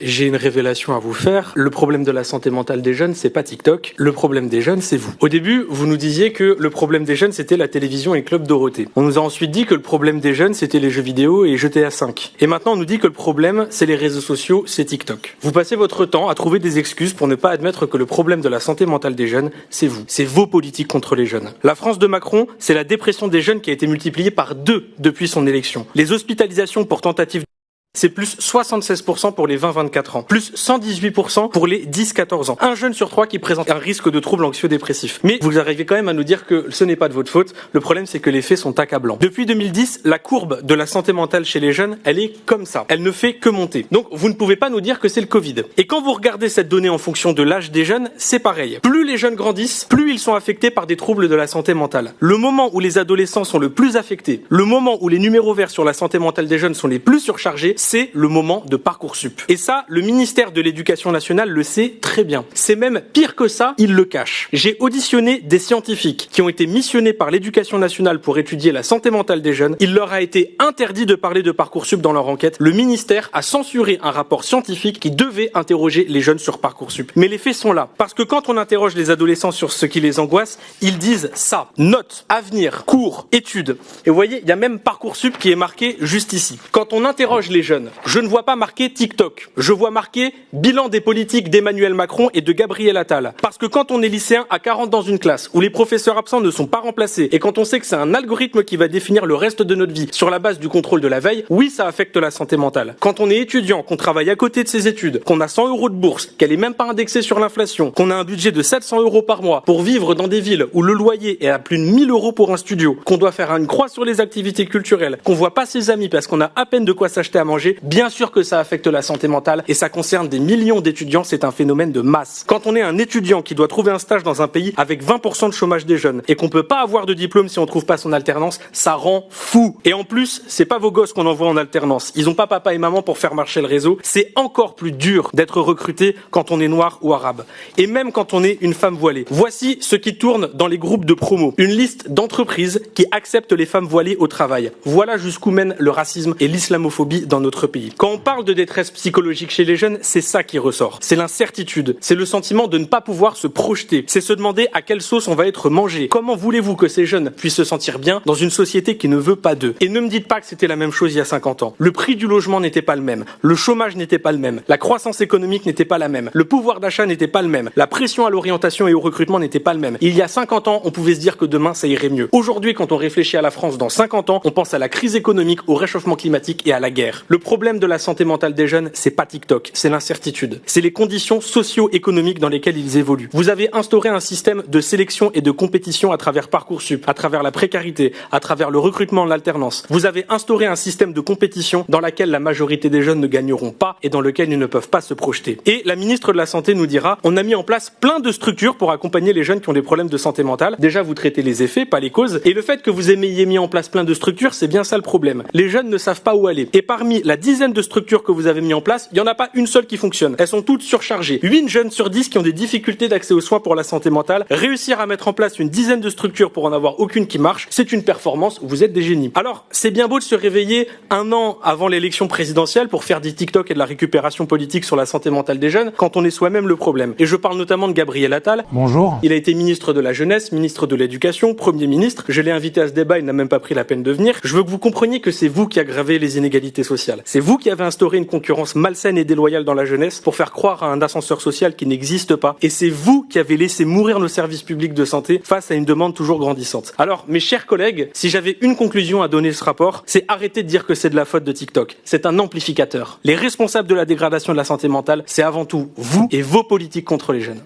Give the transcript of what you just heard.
J'ai une révélation à vous faire. Le problème de la santé mentale des jeunes, c'est pas TikTok. Le problème des jeunes, c'est vous. Au début, vous nous disiez que le problème des jeunes, c'était la télévision et Club Dorothée. On nous a ensuite dit que le problème des jeunes, c'était les jeux vidéo et GTA 5. Et maintenant, on nous dit que le problème, c'est les réseaux sociaux, c'est TikTok. Vous passez votre temps à trouver des excuses pour ne pas admettre que le problème de la santé mentale des jeunes, c'est vous. C'est vos politiques contre les jeunes. La France de Macron, c'est la dépression des jeunes qui a été multipliée par 2 depuis son élection. Les hospitalisations pour tentatives c'est plus 76% pour les 20-24 ans, plus 118% pour les 10-14 ans. Un jeune sur 3 qui présente un risque de troubles anxio-dépressifs. Mais vous arrivez quand même à nous dire que ce n'est pas de votre faute. Le problème, c'est que les faits sont accablants. Depuis 2010, la courbe de la santé mentale chez les jeunes, elle est comme ça. Elle ne fait que monter. Donc, vous ne pouvez pas nous dire que c'est le Covid. Et quand vous regardez cette donnée en fonction de l'âge des jeunes, c'est pareil. Plus les jeunes grandissent, plus ils sont affectés par des troubles de la santé mentale. Le moment où les adolescents sont le plus affectés, le moment où les numéros verts sur la santé mentale des jeunes sont les plus surchargés, c'est le moment de Parcoursup. Et ça, le ministère de l'Éducation nationale le sait très bien. C'est même pire que ça, il le cache. J'ai auditionné des scientifiques qui ont été missionnés par l'Éducation nationale pour étudier la santé mentale des jeunes. Il leur a été interdit de parler de Parcoursup dans leur enquête. Le ministère a censuré un rapport scientifique qui devait interroger les jeunes sur Parcoursup. Mais les faits sont là. Parce que quand on interroge les adolescents sur ce qui les angoisse, ils disent ça. Notes, avenir, cours, études. Et vous voyez, il y a même Parcoursup qui est marqué juste ici. Quand on interroge les jeunes, je ne vois pas marqué TikTok. Je vois marqué bilan des politiques d'Emmanuel Macron et de Gabriel Attal. Parce que quand on est lycéen à 40 dans une classe, où les professeurs absents ne sont pas remplacés, et quand on sait que c'est un algorithme qui va définir le reste de notre vie sur la base du contrôle de la veille, oui, ça affecte la santé mentale. Quand on est étudiant, qu'on travaille à côté de ses études, qu'on a 100 € de bourse, qu'elle est même pas indexée sur l'inflation, qu'on a un budget de 700 € par mois pour vivre dans des villes où le loyer est à plus de 1000 € pour un studio, qu'on doit faire une croix sur les activités culturelles, qu'on voit pas ses amis parce qu'on a à peine de quoi s'acheter à manger, bien sûr que ça affecte la santé mentale et ça concerne des millions d'étudiants, c'est un phénomène de masse. Quand on est un étudiant qui doit trouver un stage dans un pays avec 20% de chômage des jeunes et qu'on peut pas avoir de diplôme si on trouve pas son alternance, ça rend fou. Et en plus, c'est pas vos gosses qu'on envoie en alternance. Ils ont pas papa et maman pour faire marcher le réseau. C'est encore plus dur d'être recruté quand on est noir ou arabe. Et même quand on est une femme voilée. Voici ce qui tourne dans les groupes de promo. Une liste d'entreprises qui acceptent les femmes voilées au travail. Voilà jusqu'où mène le racisme et l'islamophobie dans notre pays. Quand on parle de détresse psychologique chez les jeunes, c'est ça qui ressort. C'est l'incertitude. C'est le sentiment de ne pas pouvoir se projeter. C'est se demander à quelle sauce on va être mangé. Comment voulez-vous que ces jeunes puissent se sentir bien dans une société qui ne veut pas d'eux? Et ne me dites pas que c'était la même chose il y a 50 ans. Le prix du logement n'était pas le même. Le chômage n'était pas le même. La croissance économique n'était pas la même. Le pouvoir d'achat n'était pas le même. La pression à l'orientation et au recrutement n'était pas le même. Il y a 50 ans, on pouvait se dire que demain ça irait mieux. Aujourd'hui, quand on réfléchit à la France dans 50 ans, on pense à la crise économique, au réchauffement climatique et à la guerre. Le problème de la santé mentale des jeunes, c'est pas TikTok, c'est l'incertitude. C'est les conditions socio-économiques dans lesquelles ils évoluent. Vous avez instauré un système de sélection et de compétition à travers Parcoursup, à travers la précarité, à travers le recrutement en alternance. Vous avez instauré un système de compétition dans laquelle la majorité des jeunes ne gagneront pas et dans lequel ils ne peuvent pas se projeter. Et la ministre de la Santé nous dira, on a mis en place plein de structures pour accompagner les jeunes qui ont des problèmes de santé mentale. Déjà, vous traitez les effets, pas les causes. Et le fait que vous ayez mis en place plein de structures, c'est bien ça le problème. Les jeunes ne savent pas où aller. Et parmi la dizaine de structures que vous avez mis en place, il n'y en a pas une seule qui fonctionne. Elles sont toutes surchargées. 8 jeunes sur 10 qui ont des difficultés d'accès aux soins pour la santé mentale. Réussir à mettre en place une dizaine de structures pour en avoir aucune qui marche, c'est une performance, vous êtes des génies. Alors, c'est bien beau de se réveiller un an avant l'élection présidentielle pour faire des TikTok et de la récupération politique sur la santé mentale des jeunes quand on est soi-même le problème. Et je parle notamment de Gabriel Attal. Bonjour. Il a été ministre de la Jeunesse, ministre de l'Éducation, Premier ministre. Je l'ai invité à ce débat, il n'a même pas pris la peine de venir. Je veux que vous compreniez que c'est vous qui aggravez les inégalités sociales. C'est vous qui avez instauré une concurrence malsaine et déloyale dans la jeunesse pour faire croire à un ascenseur social qui n'existe pas. Et c'est vous qui avez laissé mourir nos services publics de santé face à une demande toujours grandissante. Alors, mes chers collègues, si j'avais une conclusion à donner à ce rapport, c'est arrêter de dire que c'est de la faute de TikTok. C'est un amplificateur. Les responsables de la dégradation de la santé mentale, c'est avant tout vous et vos politiques contre les jeunes.